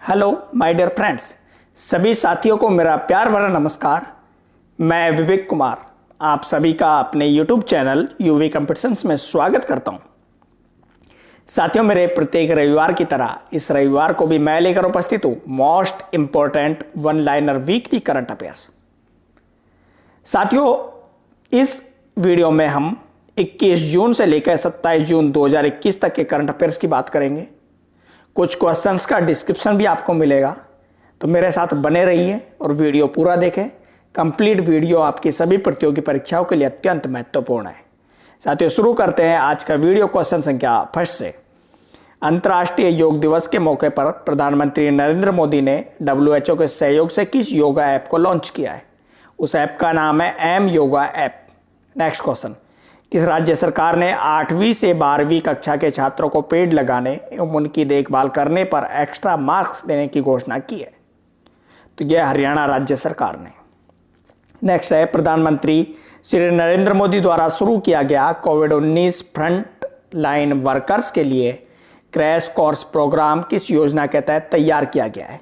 Hello my dear friends, सभी साथियों को मेरा प्यार भरा नमस्कार। मैं विवेक कुमार आप सभी का अपने YouTube चैनल यूवी कंपटीशंस में स्वागत करता हूं। साथियों, मेरे प्रत्येक रविवार की तरह इस रविवार को भी मैं लेकर उपस्थित हूं most important one liner weekly current affairs. साथियों, इस वीडियो में हम 21 जून से लेकर 27 जून 2021 तक के करंट अफेयर्स की बात करेंगे। कुछ क्वेश्चंस का डिस्क्रिप्शन भी आपको मिलेगा, तो मेरे साथ बने रहिए और वीडियो पूरा देखें। कंप्लीट वीडियो आपकी सभी प्रतियोगी परीक्षाओं के लिए अत्यंत महत्वपूर्ण है। साथियों, शुरू करते हैं आज का वीडियो क्वेश्चन संख्या फर्स्ट से। अंतर्राष्ट्रीय योग दिवस के मौके पर प्रधानमंत्री नरेंद्र मोदी ने WHO के सहयोग से किस योगा ऐप को लॉन्च किया है? उस ऐप का नाम है M yoga app. Next question, किस राज्य सरकार ने 8वीं से 12वीं कक्षा के छात्रों को पेड़ लगाने एवं उनकी देखभाल करने पर एक्स्ट्रा मार्क्स देने की घोषणा की है? तो यह हरियाणा राज्य सरकार ने। नेक्स्ट है, प्रधानमंत्री श्री नरेंद्र मोदी द्वारा शुरू किया गया कोविड-19 फ्रंट लाइन वर्कर्स के लिए क्रैश कोर्स प्रोग्राम किस योजना के तहत तैयार किया गया है?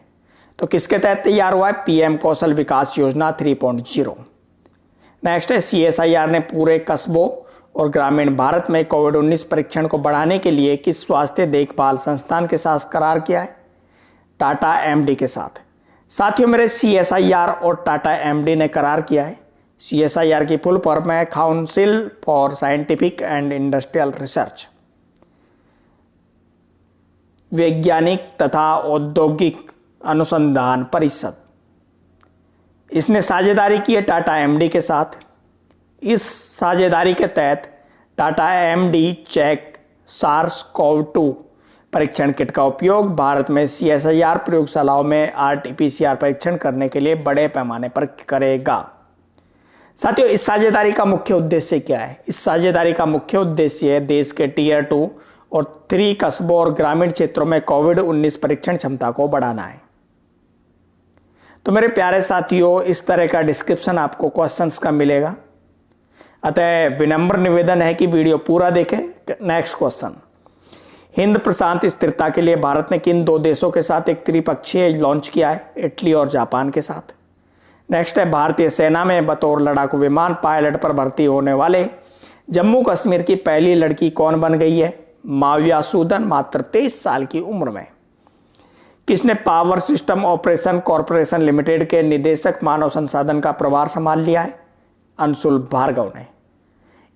तो किसके तहत तैयार हुआ है? PM कौशल विकास योजना 3.0। नेक्स्ट है, CSIR ने पूरे कस्बों और ग्रामीण भारत में कोविड-19 परीक्षण को बढ़ाने के लिए किस स्वास्थ्य देखभाल संस्थान के साथ करार किया है? टाटा MD के साथ। साथियों, मेरे CSIR और टाटा MD ने करार किया है। CSIR की फुल फॉर्म है council for scientific and industrial research, वैज्ञानिक तथा औद्योगिक अनुसंधान परिषद। इसने साझेदारी की है टाटा MD के साथ। इस साझेदारी के तहत टाटा MD चेक SARS-CoV-2 परीक्षण किट का उपयोग भारत में CSIR प्रयोगशालाओं में RT-PCR परीक्षण करने के लिए बड़े पैमाने पर करेगा। साथियों, इस साझेदारी का मुख्य उद्देश्य क्या है? इस साझेदारी का मुख्य उद्देश्य है देश के Tier 2 और 3 कस्बों और ग्रामीण क्षेत्रों में कोविड-19 परीक्षण क्षमता को बढ़ाना है। तो मेरे प्यारे साथियों, इस तरह का डिस्क्रिप्शन आपको क्वेश्चंस का मिलेगा, अतः विनम्र निवेदन है कि वीडियो पूरा देखें। नेक्स्ट क्वेश्चन, हिंद प्रशांत स्थिरता के लिए भारत ने किन 2 देशों के साथ एक त्रिपक्षीय लॉन्च किया है? इटली और जापान के साथ। नेक्स्ट है, भारतीय सेना में बतौर लड़ाकू विमान पायलट पर भर्ती होने वाले जम्मू कश्मीर की पहली लड़की कौन बन गई है? माविया सूदन, मात्र 23 साल की उम्र में। किसने power system operation corporation limited के निदेशक मानव संसाधन का प्रभार संभाल लिया है? अंशुल भार्गव ने।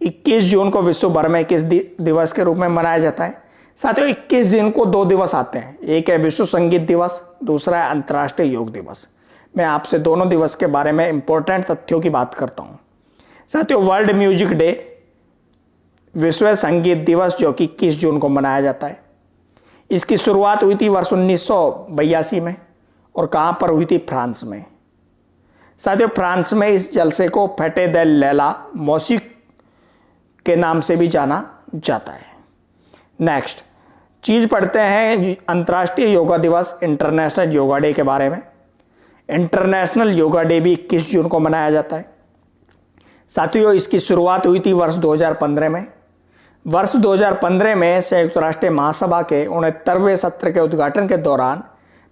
21 जून को विश्व भर में किस दिवस के रूप में मनाया जाता है? साथियों, 21 जून को 2 दिवस आते हैं, एक है विश्व संगीत दिवस, दूसरा है अंतर्राष्ट्रीय योग दिवस। मैं आपसे दोनों दिवस के बारे में इंपॉर्टेंट तथ्यों की बात करता हूं। साथियों, वर्ल्ड म्यूजिक डे, विश्व संगीत दिवस, जो कि 21 जून को मनाया जाता है। इसकी शुरुआत हुई थी वर्ष 1982 में और कहां पर हुई थी? फ्रांस में। साथियों, फ्रांस में इस जलसे को फेटे दे लैला मौसिक के नाम से भी जाना जाता है। नेक्स्ट चीज पढ़ते हैं अंतर्राष्ट्रीय योगा दिवस इंटरनेशनल योगा डे के बारे में। इंटरनेशनल योगा डे भी 21 जून को मनाया जाता है। साथियों, इसकी शुरुआत हुई थी वर्ष 2015 में। वर्ष 2015 में संयुक्त राष्ट्र महासभा के 69वें सत्र के उद्घाटन के दौरान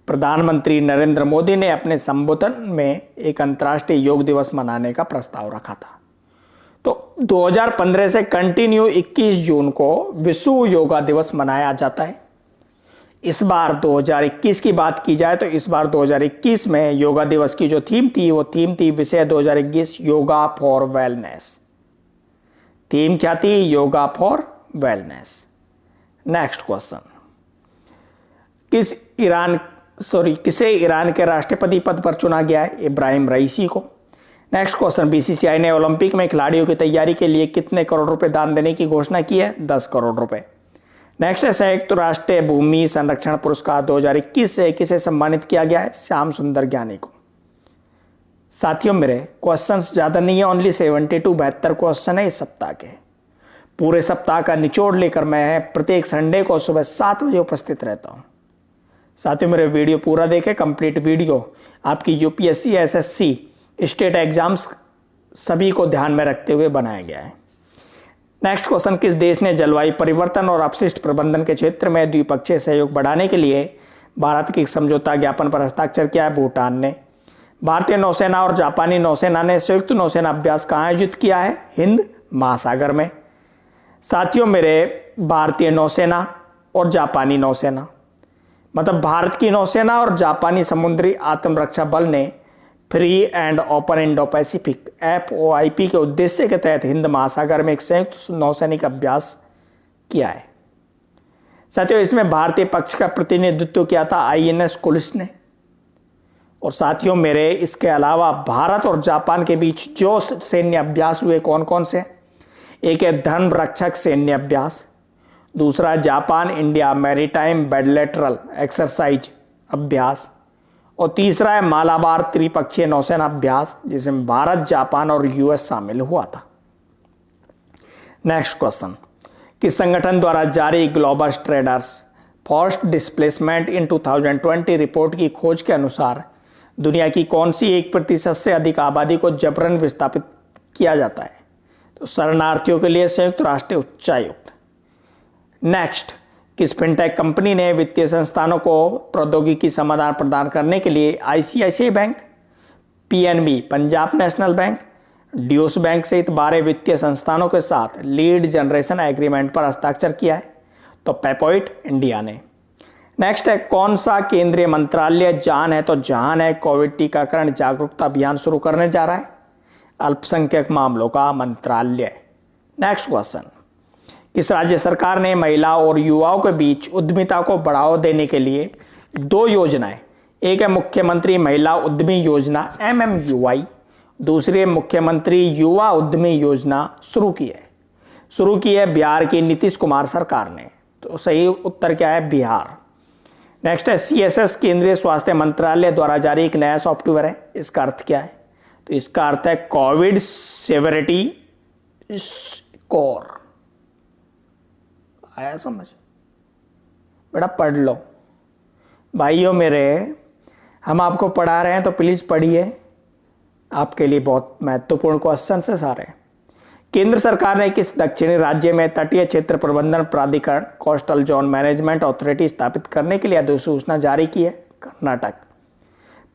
प्रधानमंत्री नरेंद्र मोदी ने अपने संबोधन में एक अंतर्राष्ट्रीय योग दिवस मनाने का प्रस्ताव रखा था। तो 2015 से कंटिन्यू 21 जून को विश्व योगा दिवस मनाया जाता है। इस बार 2021 की बात की जाए तो इस बार 2021 में योगा दिवस की जो थीम थी वो थीम थी विषय 2021 योगा फॉर वेलनेस। थीम क्या थी? Yoga for wellness. Next question, किसे ईरान के राष्ट्रपति पद पर चुना गया है? इब्राहिम रईसी को। नेक्स्ट क्वेश्चन, BCCI ने ओलंपिक में खिलाड़ियों की तैयारी के लिए कितने करोड़ रुपए दान देने की घोषणा की है? 10 करोड़ रुपए। नेक्स्ट है, संयुक्त राष्ट्र भूमि संरक्षण पुरस्कार 2021 से किसे सम्मानित किया गया है? श्याम सुंदर ज्ञानी को। साथियों, मेरे क्वेश्चंस ज्यादा नहीं है, ओनली 72 क्वेश्चन है इस सप्ताह के। पूरे सप्ताह का निचोड़ लेकर मैं प्रत्येक संडे को सुबह 7 बजे उपस्थित रहता हूं। साथियों, मेरे वीडियो पूरा देखें। कंप्लीट वीडियो आपकी UPSC SSC स्टेट एग्जाम्स सभी को ध्यान में रखते हुए बनाया गया है। नेक्स्ट क्वेश्चन, किस देश ने जलवायु परिवर्तन और अपशिष्ट प्रबंधन के क्षेत्र में द्विपक्षीय सहयोग बढ़ाने के लिए भारत के समझौता ज्ञापन पर हस्ताक्षर किया है? भूटान ने। भारतीय नौसेना और जापानी नौसेना ने संयुक्त नौसेना अभ्यास कहाँ आयोजित किया है? हिंद महासागर में। साथियों मेरे, भारतीय नौसेना और जापानी नौसेना मतलब भारत की नौसेना और जापानी समुद्री आत्मरक्षा बल ने free and open Indo Pacific FOIP के उद्देश्य के तहत हिंद महासागर में एक संयुक्त नौसैनिक अभ्यास किया है। साथियों, इसमें भारतीय पक्ष का प्रतिनिधित्व किया था INS कुलिस ने। और साथियों मेरे, इसके अलावा भारत और जापान के बीच जो सैन्य अभ्यास हुए कौन कौन से? एक है धर्म रक्षक सैन्य अभ्यास, दूसरा Japan India maritime bilateral exercise अभ्यास, और तीसरा है मालाबार त्रिपक्षीय नौसेना अभ्यास जिसमें भारत, जापान और US शामिल हुआ था। नेक्स्ट क्वेश्चन, किस संगठन द्वारा जारी global traders forced displacement in 2020 report की खोज के अनुसार दुनिया की कौन सी 1% से अधिक आबादी को जबरन विस्थापित किया जाता है? तो शरणार्थियों के लिए संयुक्त राष्ट्र उच्चायुक्त। नेक्स्ट, किस फिनटेक कंपनी ने वित्तीय संस्थानों को प्रौद्योगिकी समाधान प्रदान करने के लिए ICICI bank, PNB Punjab national bank, Deutsche bank सहित 12 वित्तीय संस्थानों के साथ लीड जनरेशन एग्रीमेंट पर हस्ताक्षर किया है? तो पेपोइट इंडिया ने। नेक्स्ट है, कौन सा केंद्रीय मंत्रालय जान है तो जहान है कोविड टीकाकरण जागरूकता अभियान शुरू करने जा रहा है? अल्पसंख्यक मामलों का मंत्रालय। नेक्स्ट क्वेश्चन, किस राज्य सरकार ने महिला और युवाओं के बीच उद्यमिता को बढ़ावा देने के लिए 2 योजनाएं, एक है मुख्यमंत्री महिला उद्यमी योजना MMUY, दूसरी है मुख्यमंत्री युवा उद्यमी योजना शुरू की है बिहार की नीतीश कुमार सरकार ने। तो सही उत्तर क्या है? बिहार। नेक्स्ट है, CSS केंद्रीय स्वास्थ्य मंत्रालय द्वारा जारी एक नया सॉफ्टवेयर है, इसका अर्थ क्या है? तो इसका अर्थ है कोविड सेवरिटी स्कोर। आया समझ? बेटा पढ़ लो भाइयों मेरे, हम आपको पढ़ा रहे हैं तो प्लीज पढ़िए, आपके लिए बहुत महत्वपूर्ण क्वेश्चन है सारे। केंद्र सरकार ने किस दक्षिणी राज्य में तटीय क्षेत्र प्रबंधन प्राधिकरण कोस्टल जोन मैनेजमेंट अथॉरिटी स्थापित करने के लिए अधिसूचना जारी की है? Karnataka.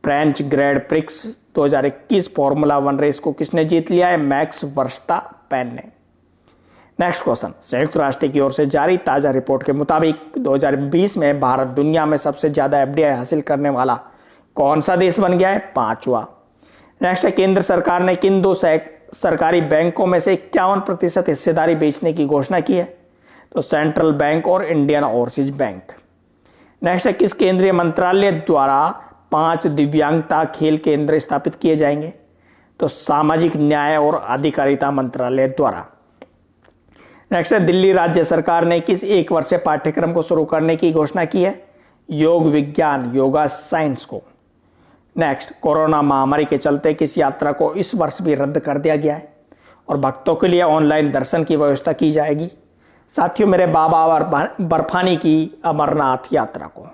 French Grand Prix 2021 formula 1 race को किसने जीत लिया है? मैक्स वर्स्टापेन ने। नेक्स्ट क्वेश्चन, संयुक्त राष्ट्र की ओर से जारी ताजा रिपोर्ट के मुताबिक 2020 में भारत दुनिया में सबसे ज्यादा FDI हासिल करने वाला कौन सा देश बन गया है? 5वां। नेक्स्ट है, केंद्र सरकार ने किन 2 सरकारी बैंकों में से 51% हिस्सेदारी बेचने की घोषणा की है? तो सेंट्रल बैंक और इंडियन ओवरसीज बैंक। नेक्स्ट है, किस केंद्रीय मंत्रालय द्वारा 5 दिव्यांगता खेल केंद्र स्थापित किए जाएंगे? तो सामाजिक न्याय और अधिकारिता मंत्रालय द्वारा। नेक्स्ट है, दिल्ली राज्य सरकार ने किस 1 वर्षीय पाठ्यक्रम को शुरू करने की घोषणा की है? योग विज्ञान योगा साइंस को। नेक्स्ट, कोरोना महामारी के चलते किस यात्रा को इस वर्ष भी रद्द कर दिया गया है और भक्तों के लिए ऑनलाइन दर्शन की व्यवस्था की जाएगी? साथियों मेरे, बाबा बर्फानी की अमरनाथ यात्रा को।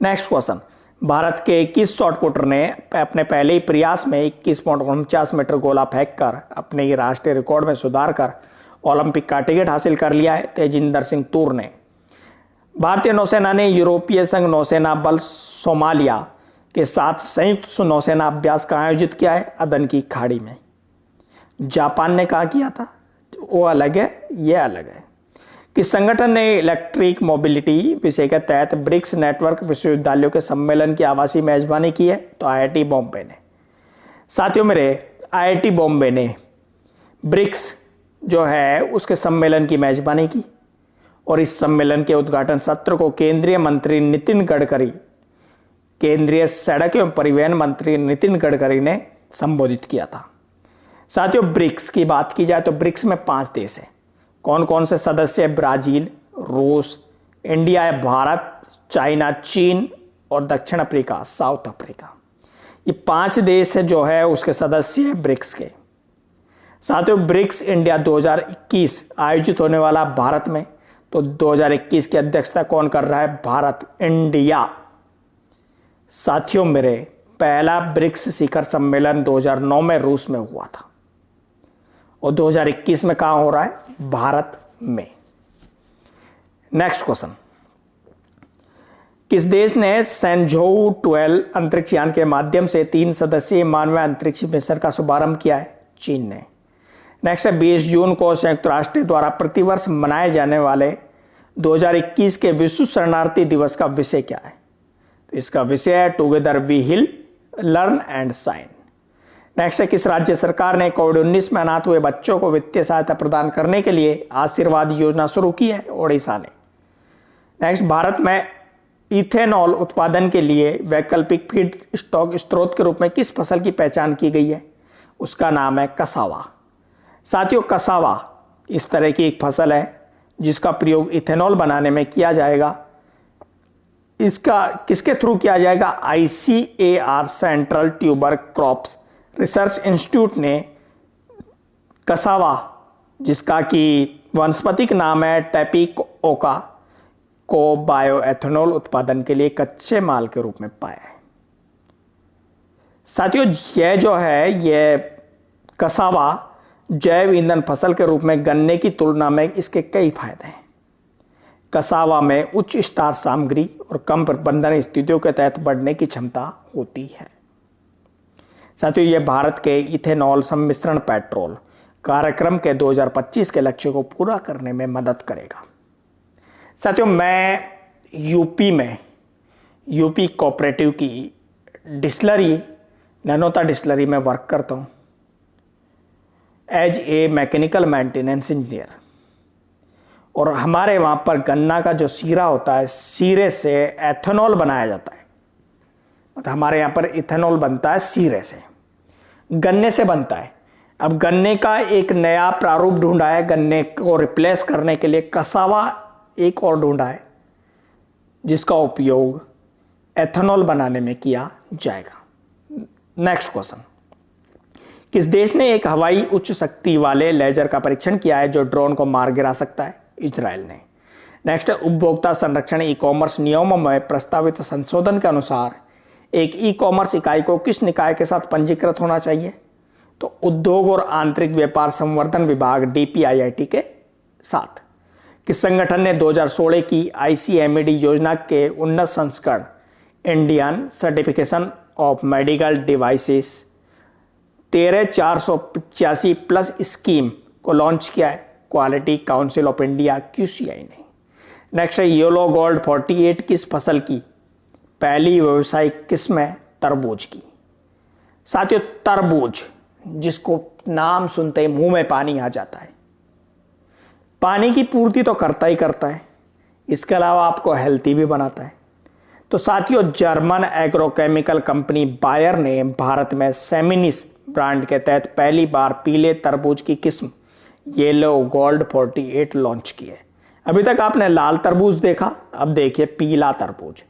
नेक्स्ट क्वेश्चन, भारत के किस शॉटपुटर ने अपने पहले ही प्रयास में 21.49 मीटर गोला फेंककर अपने ही राष्ट्रीय रिकॉर्ड में सुधार कर ओलंपिक का टिकट हासिल कर लिया है? तेजिंदर सिंह तूर ने। भारतीय नौसेना ने यूरोपीय संघ नौसेना बल सोमालिया के साथ संयुक्त नौसेना अभ्यास का आयोजित किया है? अदन की खाड़ी में। जापान ने कहा किया था? वो अलग है, ये अलग है। किस संगठन ने इलेक्ट्रिक मोबिलिटी विषय के तहत ब्रिक्स नेटवर्क विश्वविद्यालयों के सम्मेलन की आवासीय मेजबानी की है? तो IIT बॉम्बे ने। साथियों मेरे, IIT बॉम्बे ने ब्रिक्स जो है उसके सम्मेलन की मेजबानी की और इस सम्मेलन के उद्घाटन सत्र को केंद्रीय मंत्री नितिन गडकरी, केंद्रीय सड़क एवं परिवहन मंत्री नितिन गडकरी ने संबोधित किया था। साथियों, ब्रिक्स की बात की जाए तो ब्रिक्स में 5 देश हैं। कौन कौन से सदस्य? ब्राजील, रूस, इंडिया, भारत, चाइना, चीन और दक्षिण अफ्रीका, साउथ अफ्रीका। ये 5 देश है जो है उसके सदस्य हैं ब्रिक्स के। साथियों, ब्रिक्स इंडिया 2021 आयोजित होने वाला भारत में, तो 2021 की अध्यक्षता कौन कर रहा है? भारत, इंडिया। साथियों मेरे, पहला ब्रिक्स शिखर सम्मेलन 2009 में रूस में हुआ था और 2021 में कहां हो रहा है? भारत में। नेक्स्ट क्वेश्चन, किस देश ने सेंझोउ 12 अंतरिक्ष यान के माध्यम से 3 सदस्यीय मानवीय अंतरिक्ष मिशन का शुभारंभ किया है? चीन ने। नेक्स्ट है 20 जून को संयुक्त राष्ट्र द्वारा प्रतिवर्ष मनाए जाने वाले 2021 के विश्व शरणार्थी दिवस का विषय क्या है? तो इसका विषय है together we heal learn and shine. Next है किस राज्य सरकार ने कोविड-19 में अनाथ हुए बच्चों को वित्तीय सहायता प्रदान करने के लिए आशीर्वाद योजना शुरू की है? ओडिशा ने। नेक्स्ट, भारत में इथेनॉल उत्पादन के लिए वैकल्पिक फीड स्टॉक स्रोत के रूप में किस फसल की पहचान की गई है? उसका नाम है कसावा। साथियों, कसावा इस तरह की एक फसल है जिसका प्रयोग इथेनॉल बनाने में किया जाएगा। इसका किसके थ्रू किया जाएगा? ICAR central tuber crops research institute ने कसावा, जिसका कि वानस्पतिक नाम है टैपिओका, को बायोएथेनॉल उत्पादन के लिए कच्चे माल के रूप में पाया है। साथियों, यह जो है ये कसावा जैव ईंधन फसल के रूप में गन्ने की तुलना में इसके कई फायदे हैं। कसावा में उच्च स्टार्च सामग्री और कम प्रबंधन स्थितियों के तहत बढ़ने की क्षमता होती है। साथियों, यह भारत के इथेनॉल सम्मिश्रण पेट्रोल कार्यक्रम के 2025 के लक्ष्य को पूरा करने में मदद करेगा। साथियों, मैं यूपी कोऑपरेटिव की डिस्टिलरी नैनोता डिस्टिलरी में वर्क करता हूँ as a mechanical maintenance engineer. और हमारे वहाँ पर गन्ना का जो सीरा होता है, सीरे से एथेनॉल बनाया जाता है। मतलब हमारे यहाँ पर इथेनॉल बनता है सीरे से, गन्ने से बनता है। अब गन्ने का एक नया प्रारूप ढूंढा है, गन्ने को रिप्लेस करने के लिए कसावा एक और ढूंढा है जिसका उपयोग एथेनॉल बनाने में किया जाएगा। नेक्स्ट क्वेश्चन, किस देश ने एक हवाई उच्च शक्ति वाले लेजर का परीक्षण किया है जो ड्रोन को मार गिरा सकता है? इजराइल ने। नेक्स्ट, उपभोक्ता संरक्षण ई कॉमर्स नियमों में प्रस्तावित संशोधन के अनुसार एक ई कॉमर्स इकाई को किस निकाय के साथ पंजीकृत होना चाहिए? तो उद्योग और आंतरिक व्यापार संवर्धन विभाग DPIIT के साथ। किस संगठन ने 2016 की ICMED योजना के उन्नत संस्करण Indian certification of medical devices 13485 plus scheme को लॉन्च किया है? Quality council of India QCI ने। नेक्स्ट है येलो गोल्ड 48 किस फसल की पहली व्यावसायिक किस्म है? तरबूज की। साथियों, तरबूज जिसको नाम सुनते ही मुंह में पानी आ जाता है, पानी की पूर्ति तो करता ही करता है, इसके अलावा आपको हेल्थी भी बनाता है। तो साथियों, जर्मन एग्रोकेमिकल कंपनी बायर ने भारत में सेमिनिस ब्रांड के तहत पहली बार पीले तरबूज की किस्म येलो गोल्ड 48 लॉन्च की है। अभी तक आपने लाल तरबूज देखा, अब देखिए पीला तरबूज।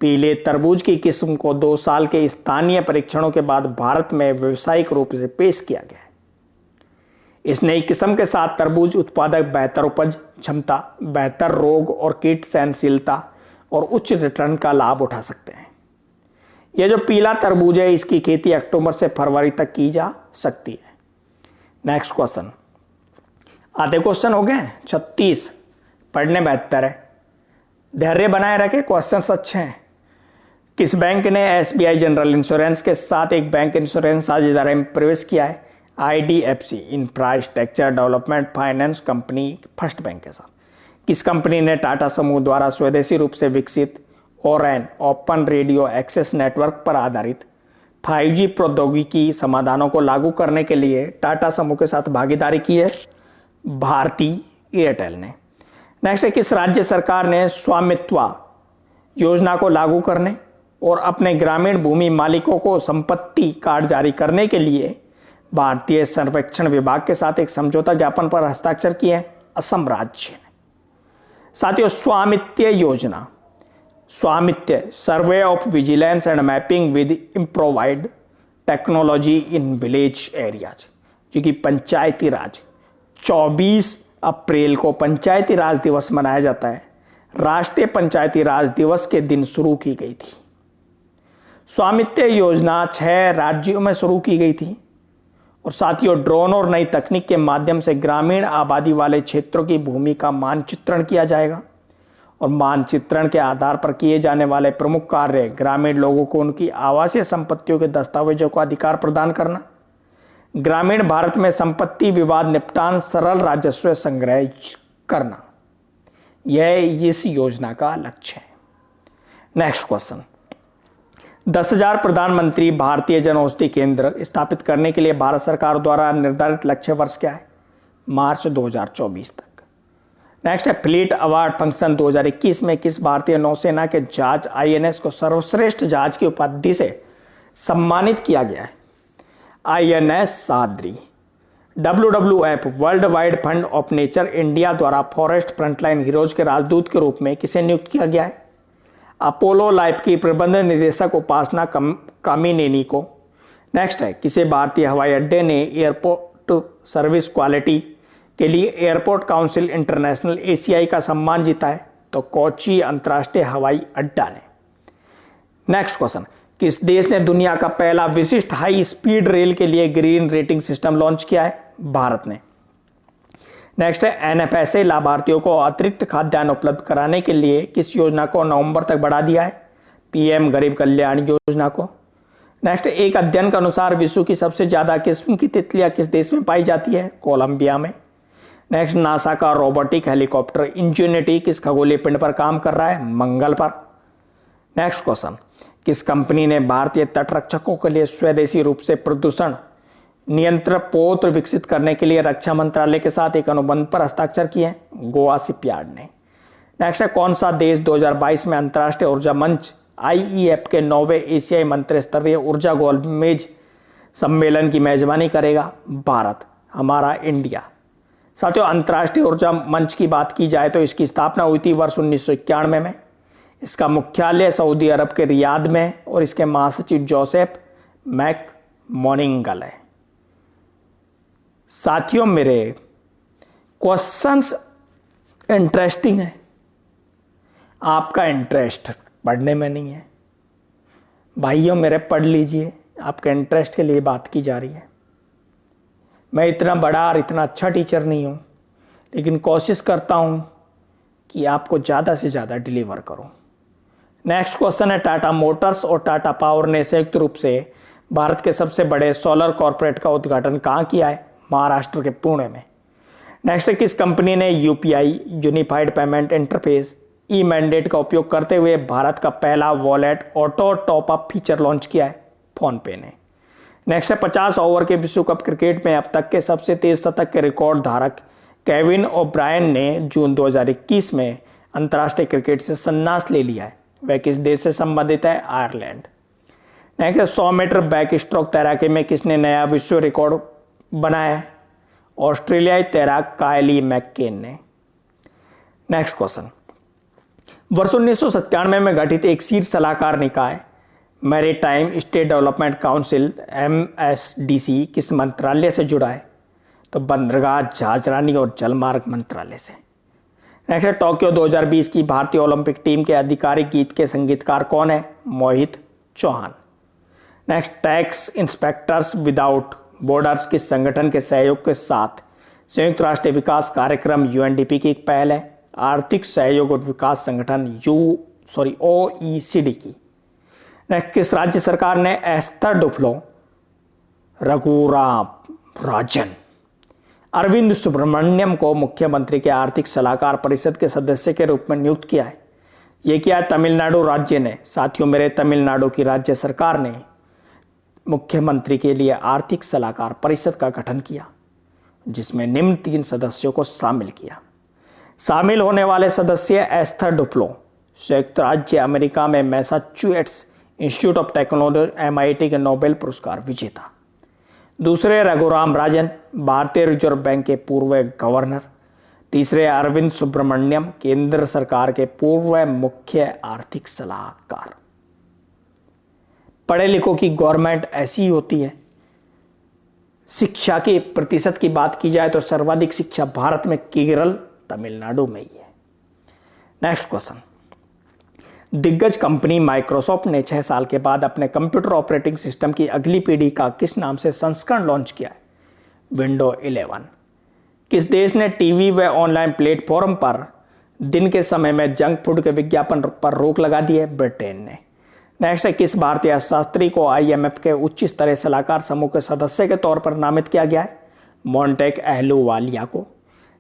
पीले तरबूज की किस्म को 2 साल के स्थानीय परीक्षणों के बाद भारत में व्यावसायिक रूप से पेश किया गया है। इस नई किस्म के साथ तरबूज उत्पादक बेहतर उपज क्षमता, बेहतर रोग और कीट सहनशीलता और उच्च रिटर्न का लाभ उठा सकते हैं। यह जो पीला तरबूज है, इसकी खेती अक्टूबर से फरवरी तक की जा सकती है। नेक्स्ट क्वेश्चन, आधे क्वेश्चन हो गए, 36 पढ़ने बेहतर है, धैर्य बनाए रखे, क्वेश्चन अच्छे हैं। किस बैंक ने SBI जनरल इंश्योरेंस के साथ एक बैंक इंश्योरेंस साझेदारी में प्रवेश किया है? IDFC infrastructure development finance company first bank के साथ। किस कंपनी ने टाटा समूह द्वारा स्वदेशी रूप से विकसित ORAN open radio access network पर आधारित 5G प्रौद्योगिकी समाधानों को लागू करने के लिए टाटा समूह के साथ भागीदारी की है? भारती एयरटेल ने। नेक्स्ट है, किस राज्य सरकार ने स्वामित्व योजना को लागू करने और अपने ग्रामीण भूमि मालिकों को संपत्ति कार्ड जारी करने के लिए भारतीय सर्वेक्षण विभाग के साथ एक समझौता ज्ञापन पर हस्ताक्षर किए हैं? असम राज्य ने। साथियों, स्वामित्व योजना, Svamitva survey of villages and mapping with improvised technology in village areas, जो कि पंचायती राज 24 अप्रैल को पंचायती राज दिवस मनाया जाता है। राष्ट्रीय पंचायती राज दिवस के दिन शुरू की गई थी। स्वामित्व योजना 6 राज्यों में शुरू की गई थी। और साथियों, ड्रोन और नई तकनीक के माध्यम से ग्रामीण आबादी वाले क्षेत्रों की भूमि का मानचित्रण किया जाएगा और मानचित्रण के आधार पर किए जाने वाले प्रमुख कार्य ग्रामीण लोगों को उनकी आवासीय संपत्तियों के दस्तावेजों का अधिकार प्रदान करना, ग्रामीण भारत में संपत्ति विवाद निपटान, सरल राजस्व संग्रह करना, यह इस योजना का लक्ष्य है। नेक्स्ट क्वेश्चन, 10,000 प्रधानमंत्री भारतीय जनऔषधि केंद्र स्थापित करने के लिए भारत सरकार द्वारा निर्धारित लक्ष्य वर्ष क्या है? मार्च 2024 तक। नेक्स्ट है, फ्लीट अवार्ड फंक्शन 2021 में किस भारतीय नौसेना के जहाज INS को सर्वश्रेष्ठ जहाज की उपाधि से सम्मानित किया गया है? INS साद्री। WWF world wide fund of nature India द्वारा फॉरेस्ट फ्रंटलाइन हीरोज के राजदूत के रूप में किसे नियुक्त किया गया है? अपोलो लाइफ की प्रबंध निदेशक उपासना कामिनेनी को। नेक्स्ट है, किसे भारतीय हवाई अड्डे ने एयरपोर्ट सर्विस क्वालिटी के लिए एयरपोर्ट काउंसिल इंटरनेशनल ACI का सम्मान जीता है? तो कोच्चि अंतर्राष्ट्रीय हवाई अड्डा ने। नेक्स्ट क्वेश्चन, किस देश ने दुनिया का पहला विशिष्ट हाई स्पीड रेल के लिए ग्रीन रेटिंग सिस्टम लॉन्च किया है? भारत ने। नेक्स्ट है, NFSA लाभार्थियों को अतिरिक्त खाद्यान्न उपलब्ध कराने के लिए किस योजना को नवंबर तक बढ़ा दिया है? PM गरीब कल्याण योजना को। नेक्स्ट, एक अध्ययन के अनुसार विश्व की सबसे ज्यादा किस्म की तितलियां किस देश में पाई जाती है? कोलंबिया में। नेक्स्ट, नासा का रोबोटिक हेलीकॉप्टर इंजेनिटी किस खगोलीय पिंड पर काम कर रहा है? मंगल पर। नेक्स्ट क्वेश्चन, किस कंपनी ने भारतीय तटरक्षकों के लिए स्वदेशी रूप से प्रदूषण नियंत्रण पोत विकसित करने के लिए रक्षा मंत्रालय के साथ एक अनुबंध पर हस्ताक्षर किए हैं? गोवा शिपयार्ड ने। नेक्स्ट है, कौन सा देश 2022 में अंतर्राष्ट्रीय ऊर्जा मंच IEF के 9वें एशियाई मंत्री स्तरीय ऊर्जा गोलमेज सम्मेलन की मेजबानी करेगा? भारत, हमारा इंडिया। साथियों, अंतर्राष्ट्रीय ऊर्जा मंच की बात की जाए तो इसकी स्थापना हुई थी वर्ष 1991 में। इसका मुख्यालय सऊदी अरब के रियाद में है और इसके महासचिव जोसेफ मैकमोनिंगल है। साथियों, मेरे क्वेश्चंस इंटरेस्टिंग है, आपका इंटरेस्ट पढ़ने में नहीं है। भाइयों मेरे, पढ़ लीजिए, आपके इंटरेस्ट के लिए बात की जा रही है। मैं इतना बड़ा और इतना अच्छा टीचर नहीं हूँ, लेकिन कोशिश करता हूँ कि आपको ज़्यादा से ज़्यादा डिलीवर करूँ। नेक्स्ट क्वेश्चन है, टाटा मोटर्स और टाटा पावर ने संयुक्त रूप से भारत के सबसे बड़े सोलर कॉर्पोरेट का उद्घाटन कहाँ किया है? महाराष्ट्र के पुणे में। नेक्स्ट है, किस कंपनी ने UPI unified payment interface mandate का उपयोग करते हुए भारत का पहला wallet auto top up feature launch किया है? फोन पे ने। नेक्स्ट है, 50 ओवर के विश्व कप क्रिकेट में अब तक के सबसे तेज शतक के रिकॉर्ड धारक केविन ओब्रायन ने जून 2021 में अंतर्राष्ट्रीय क्रिकेट से संन्यास ले लिया है। वह किस देश से संबंधित है? Ireland. Next, 100 metre backstroke तैराकी में किसने नया विश्व रिकॉर्ड बनाया है? ऑस्ट्रेलियाई तैराक कायली मैककेन ने। नेक्स्ट क्वेश्चन, वर्ष 1997 में गठित एक शीर्ष सलाहकार निकाय maritime state development council MSDC किस मंत्रालय से जुड़ा है? तो बंदरगाह, जहाजरानी और जलमार्ग मंत्रालय से। नेक्स्ट है, टोक्यो 2020 की भारतीय ओलंपिक टीम के आधिकारिक गीत के संगीतकार कौन है? Mohit Chauhan. Next, tax inspectors without borders किस संगठन के सहयोग के साथ संयुक्त राष्ट्र विकास कार्यक्रम UNDP की एक पहल है? आर्थिक सहयोग और विकास संगठन OECD की। नेक्स्ट, किस राज्य सरकार ने एस्थर डुफ्लो, रघुराम राजन, अरविंद सुब्रमण्यम को मुख्यमंत्री के आर्थिक सलाहकार परिषद के सदस्य के रूप में नियुक्त किया है? यह किया है तमिलनाडु राज्य ने। साथियों मेरे, तमिलनाडु की राज्य सरकार ने मुख्यमंत्री के लिए आर्थिक सलाहकार परिषद का गठन किया, जिसमें निम्न 3 सदस्यों को शामिल किया। शामिल होने वाले सदस्य एस्थर डुफ्लो, संयुक्त राज्य अमेरिका में Massachusetts institute of technology MIT के नोबेल पुरस्कार विजेता। दूसरे, रघुराम राजन, भारतीय रिजर्व बैंक के पूर्व गवर्नर। तीसरे, अरविंद सुब्रमण्यम, केंद्र सरकार के पूर्व मुख्य आर्थिक सलाहकार। पढ़े लिखों की गवर्नमेंट ऐसी होती है। शिक्षा के प्रतिशत की बात की जाए तो सर्वाधिक शिक्षा भारत में केरल, तमिलनाडु में ही है। नेक्स्ट क्वेश्चन, दिग्गज कंपनी माइक्रोसॉफ्ट ने 6 साल के बाद अपने कंप्यूटर ऑपरेटिंग सिस्टम की अगली पीढ़ी का किस नाम से संस्करण लॉन्च किया है? विंडो 11। किस देश ने टीवी व ऑनलाइन प्लेटफॉर्म पर दिन के समय में जंक फूड के विज्ञापन पर रोक लगा दी है ब्रिटेन ने। नेक्स्ट है, किस भारतीय अर्थशास्त्री को IMF के उच्च स्तरीय सलाहकार समूह के सदस्य के तौर पर नामित किया गया है? मोंटेक अहलूवालिया को।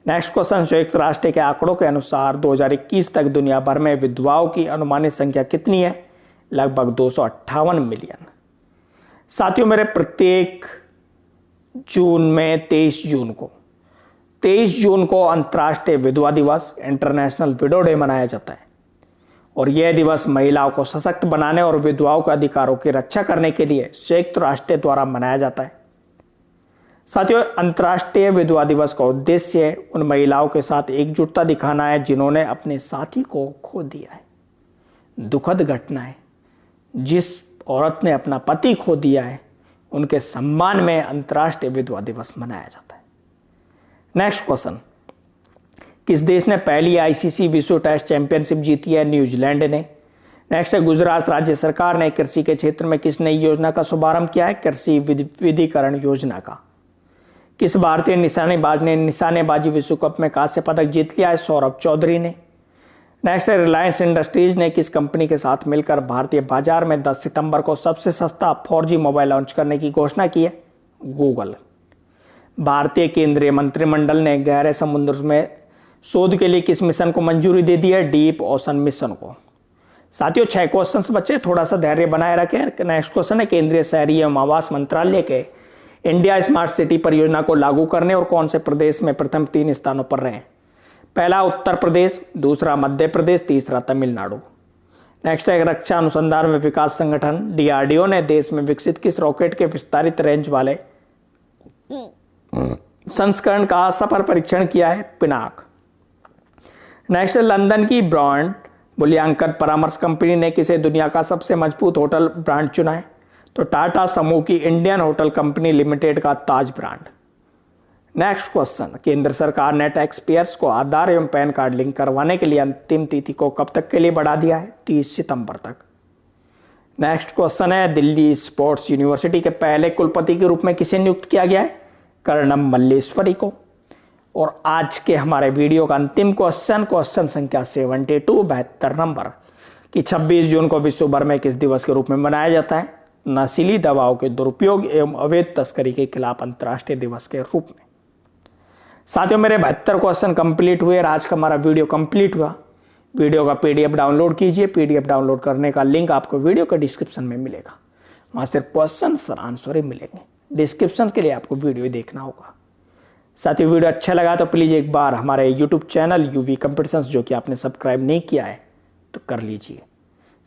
नेक्स्ट क्वेश्चन, संयुक्त राष्ट्र के आंकड़ों के अनुसार 2021 तक दुनिया भर में विधवाओं की अनुमानित संख्या कितनी है? लगभग 258 मिलियन। साथियों मेरे, प्रत्येक जून में 23 जून को अंतर्राष्ट्रीय विधवा दिवस, इंटरनेशनल विडो डे मनाया जाता है और यह दिवस महिलाओं को सशक्त बनाने और विधवाओं के अधिकारों की रक्षा करने के लिए संयुक्त राष्ट्र द्वारा मनाया जाता है। साथियों, अंतर्राष्ट्रीय विधवा दिवस का उद्देश्य उन महिलाओं के साथ एकजुटता दिखाना है जिन्होंने अपने साथी को खो दिया है। दुखद घटना है, जिस औरत ने अपना पति खो दिया है उनके सम्मान में अंतर्राष्ट्रीय विधवा दिवस मनाया जाता है। नेक्स्ट क्वेश्चन, किस देश ने पहली ICC विश्व टेस्ट चैंपियनशिप जीती है? न्यूजीलैंड ने। नेक्स्ट है, गुजरात राज्य सरकार ने कृषि के क्षेत्र में किस नई योजना का शुभारंभ किया है? कृषि विविधीकरण योजना का। किस भारतीय निशानेबाज ने निशानेबाजी विश्व कप में कांस्य पदक जीत लिया है? सौरभ चौधरी ने। नेक्स्ट है, रिलायंस इंडस्ट्रीज ने किस कंपनी के साथ मिलकर भारतीय बाजार में 10 सितंबर को सबसे सस्ता 4G मोबाइल लॉन्च करने की घोषणा की है? गूगल। भारतीय केंद्रीय मंत्रिमंडल ने गहरे समुद्र में शोध के लिए किस मिशन को मंजूरी दे दी है? डीप ओशन मिशन को। साथियों 6 क्वेश्चंस बचे, थोड़ा सा धैर्य बनाए रखें। नेक्स्ट क्वेश्चन है, केंद्रीय शहरी एवं आवास मंत्रालय के इंडिया स्मार्ट सिटी परियोजना को लागू करने और कौन से प्रदेश में प्रथम 3 स्थानों पर रहे? पहला उत्तर प्रदेश, दूसरा मध्य प्रदेश, तीसरा तमिलनाडु। नेक्स्ट है, रक्षा अनुसंधान व विकास संगठन DRDO ने देश में विकसित किस रॉकेट के विस्तारित रेंज वाले संस्करण का सफल परीक्षण किया है? पिनाक। नेक्स्ट है, लंदन की ब्रांड मूल्यांकन परामर्श कंपनी ने किसे दुनिया का सबसे मजबूत होटल ब्रांड चुना है? तो टाटा समूह की इंडियन होटल कंपनी लिमिटेड का ताज ब्रांड। नेक्स्ट क्वेश्चन, केंद्र सरकार ने टैक्स पेयर्स को आधार एवं पैन कार्ड लिंक करवाने के लिए अंतिम तिथि को कब तक के लिए बढ़ा दिया है? 30 सितंबर तक। नेक्स्ट क्वेश्चन है, दिल्ली स्पोर्ट्स यूनिवर्सिटी के पहले कुलपति के रूप में किसे नियुक्त किया गया है? कर्णम मल्लेश्वरी को। और आज के हमारे वीडियो का अंतिम क्वेश्चन संख्या 72 72 नंबर कि 26 जून को विश्व भर में किस दिवस के रूप में मनाया जाता है? नशीली दवाओं के दुरुपयोग एवं अवैध तस्करी के खिलाफ अंतर्राष्ट्रीय दिवस के रूप में। साथियों मेरे 72 क्वेश्चन कंप्लीट हुए और आज का हमारा वीडियो कंप्लीट हुआ। वीडियो का PDF डाउनलोड कीजिए। PDF डाउनलोड करने का लिंक आपको वीडियो के डिस्क्रिप्शन में मिलेगा। वहाँ सिर्फ क्वेश्चन और आंसर ही मिलेंगे। डिस्क्रिप्शन के लिए आपको वीडियो देखना होगा। साथियों वीडियो अच्छा लगा तो प्लीज़ एक बार हमारे YouTube चैनल UV कंपटीशंस जो कि आपने सब्सक्राइब नहीं किया है तो कर लीजिए।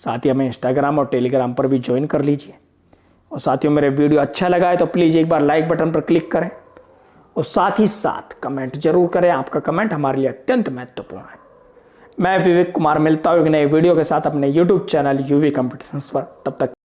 साथ ही हमें इंस्टाग्राम और टेलीग्राम पर भी ज्वाइन कर लीजिए। और साथियों मेरे वीडियो अच्छा लगा है तो प्लीज़ एक बार लाइक बटन पर क्लिक करें और साथ ही साथ कमेंट जरूर करें। आपका कमेंट हमारे लिए अत्यंत महत्वपूर्ण है। मैं विवेक कुमार मिलता हूँ एक नए वीडियो के साथ अपने YouTube चैनल UV कंपटीशंस पर। तब तक